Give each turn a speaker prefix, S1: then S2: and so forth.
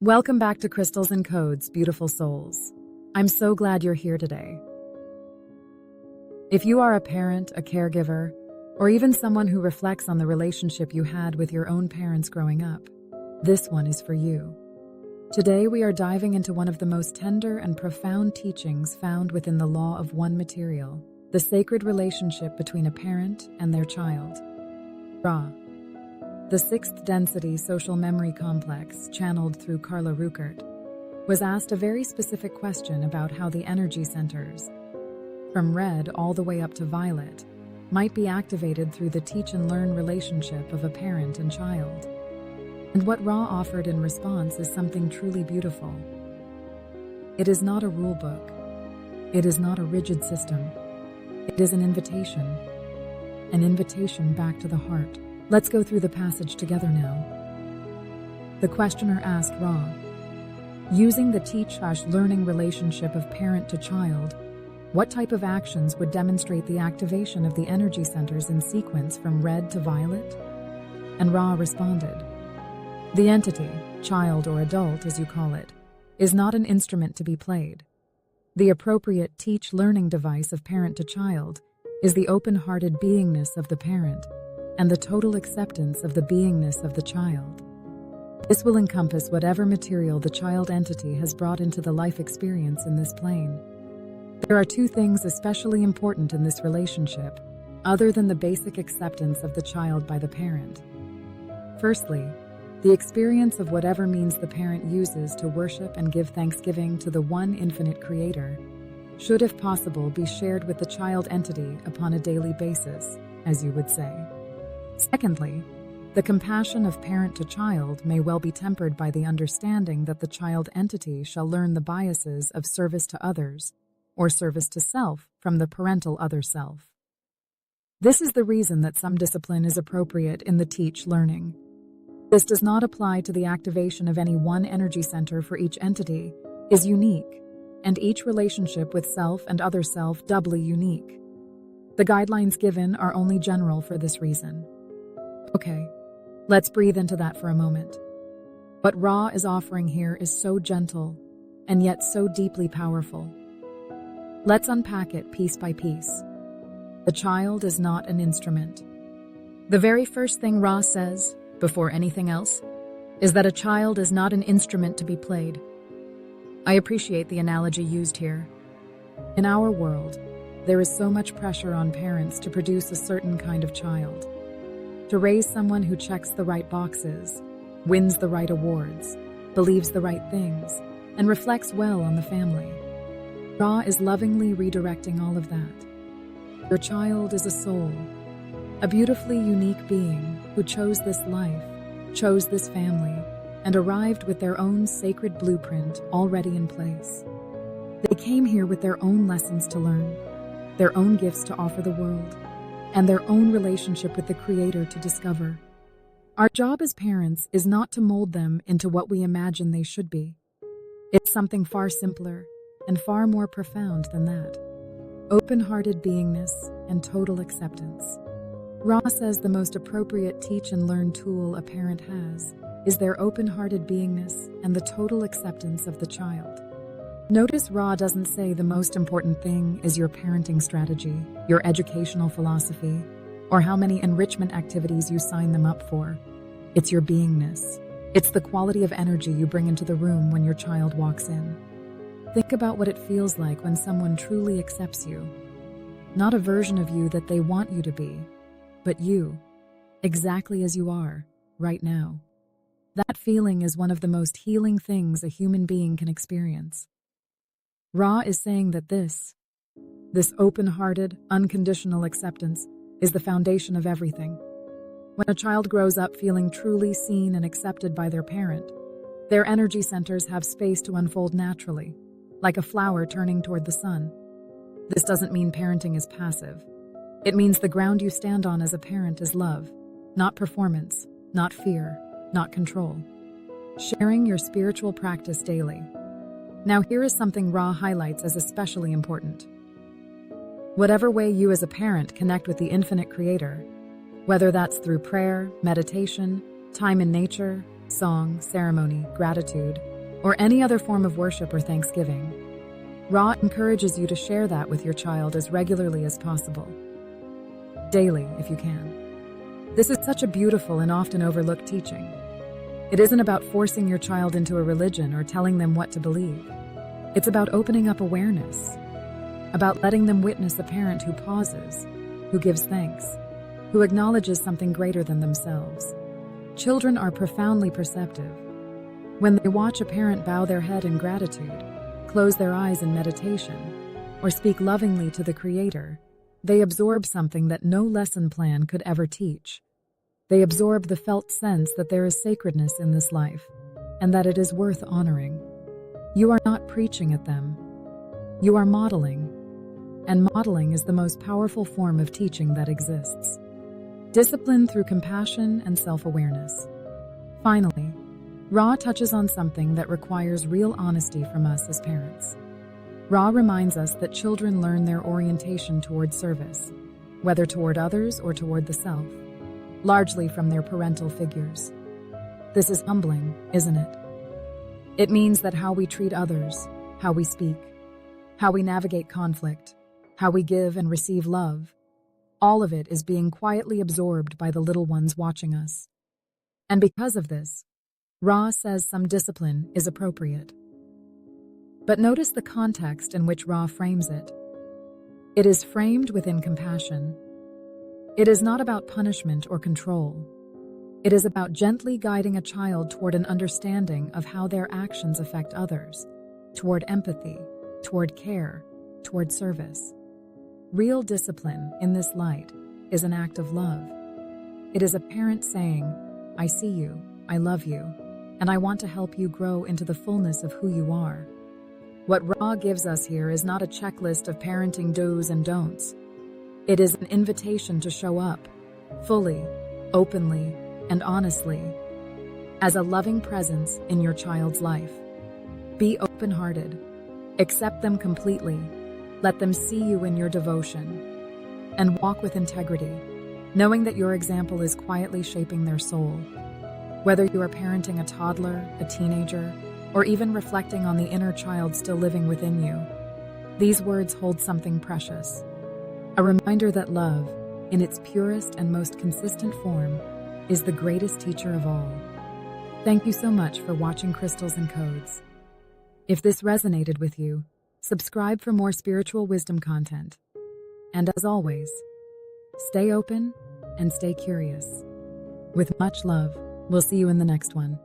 S1: Welcome back to Crystals and Codes, beautiful souls. I'm so glad you're here today. If you are a parent, a caregiver, or even someone who reflects on the relationship you had with your own parents growing up, this one is for you. Today we are diving into one of the most tender and profound teachings found within the law of one material, the sacred relationship between a parent and their child. Ra. The sixth density social memory complex, channeled through Carla Ruckert, was asked a very specific question about how the energy centers, from red all the way up to violet, might be activated through the teach and learn relationship of a parent and child. And what Ra offered in response is something truly beautiful. It is not a rule book. It is not a rigid system. It is an invitation back to the heart. Let's go through the passage together now. The questioner asked Ra, using the teach/learning relationship of parent to child, what type of actions would demonstrate the activation of the energy centers in sequence from red to violet? And Ra responded, the entity, child or adult as you call it, is not an instrument to be played. The appropriate teach-learning device of parent to child is the open-hearted beingness of the parent and the total acceptance of the beingness of the child. This will encompass whatever material the child entity has brought into the life experience in this plane. There are two things especially important in this relationship, other than the basic acceptance of the child by the parent. Firstly, the experience of whatever means the parent uses to worship and give thanksgiving to the one infinite creator should, if possible, be shared with the child entity upon a daily basis, as you would say. Secondly, the compassion of parent to child may well be tempered by the understanding that the child entity shall learn the biases of service to others or service to self from the parental other self. This is the reason that some discipline is appropriate in the teach learning. This does not apply to the activation of any one energy center, for each entity is unique, and each relationship with self and other self doubly unique. The guidelines given are only general for this reason. Okay, let's breathe into that for a moment. What Ra is offering here is so gentle and yet so deeply powerful. Let's unpack it piece by piece. The child is not an instrument. The very first thing Ra says, before anything else, is that a child is not an instrument to be played. I appreciate the analogy used here. In our world, there is so much pressure on parents to produce a certain kind of child, to raise someone who checks the right boxes, wins the right awards, believes the right things, and reflects well on the family. Ra is lovingly redirecting all of that. Your child is a soul, a beautifully unique being who chose this life, chose this family, and arrived with their own sacred blueprint already in place. They came here with their own lessons to learn, their own gifts to offer the world, and their own relationship with the Creator to discover. Our job as parents is not to mold them into what we imagine they should be. It's something far simpler and far more profound than that. Open-hearted beingness and total acceptance. Ra says the most appropriate teach and learn tool a parent has is their open-hearted beingness and the total acceptance of the child. Notice Ra doesn't say the most important thing is your parenting strategy, your educational philosophy, or how many enrichment activities you sign them up for. It's your beingness. It's the quality of energy you bring into the room when your child walks in. Think about what it feels like when someone truly accepts you. Not a version of you that they want you to be, but you, exactly as you are, right now. That feeling is one of the most healing things a human being can experience. Ra is saying that this open-hearted, unconditional acceptance is the foundation of everything. When a child grows up feeling truly seen and accepted by their parent, their energy centers have space to unfold naturally, like a flower turning toward the sun. This doesn't mean parenting is passive. It means the ground you stand on as a parent is love, not performance, not fear, not control. Sharing your spiritual practice daily. Now here is something Ra highlights as especially important. Whatever way you as a parent connect with the infinite creator, whether that's through prayer, meditation, time in nature, song, ceremony, gratitude, or any other form of worship or thanksgiving. Ra encourages you to share that with your child as regularly as possible. Daily, if you can. This is such a beautiful and often overlooked teaching. It isn't about forcing your child into a religion or telling them what to believe. It's about opening up awareness, about letting them witness a parent who pauses, who gives thanks, who acknowledges something greater than themselves. Children are profoundly perceptive. When they watch a parent bow their head in gratitude, close their eyes in meditation, or speak lovingly to the Creator, they absorb something that no lesson plan could ever teach. They absorb the felt sense that there is sacredness in this life, and that it is worth honoring. You are not preaching at them. You are modeling, and modeling is the most powerful form of teaching that exists. Discipline through compassion and self-awareness. Finally, Ra touches on something that requires real honesty from us as parents. Ra reminds us that children learn their orientation toward service, whether toward others or toward the self, largely from their parental figures. This is humbling, isn't it? It means that how we treat others, how we speak, how we navigate conflict, how we give and receive love, all of it is being quietly absorbed by the little ones watching us. And because of this, Ra says some discipline is appropriate. But notice the context in which Ra frames it. It is framed within compassion. It is not about punishment or control. It is about gently guiding a child toward an understanding of how their actions affect others, toward empathy, toward care, toward service. Real discipline, in this light, is an act of love. It is a parent saying, "I see you, I love you, and I want to help you grow into the fullness of who you are." What Ra gives us here is not a checklist of parenting do's and don'ts. It is an invitation to show up, fully, openly, and honestly, as a loving presence in your child's life. Be open-hearted. Accept them completely. Let them see you in your devotion. And walk with integrity, knowing that your example is quietly shaping their soul. Whether you are parenting a toddler, a teenager, or even reflecting on the inner child still living within you, these words hold something precious. A reminder that love, in its purest and most consistent form, is the greatest teacher of all. Thank you so much for watching Crystals and Codes. If this resonated with you, subscribe for more spiritual wisdom content. And as always, stay open and stay curious. With much love, we'll see you in the next one.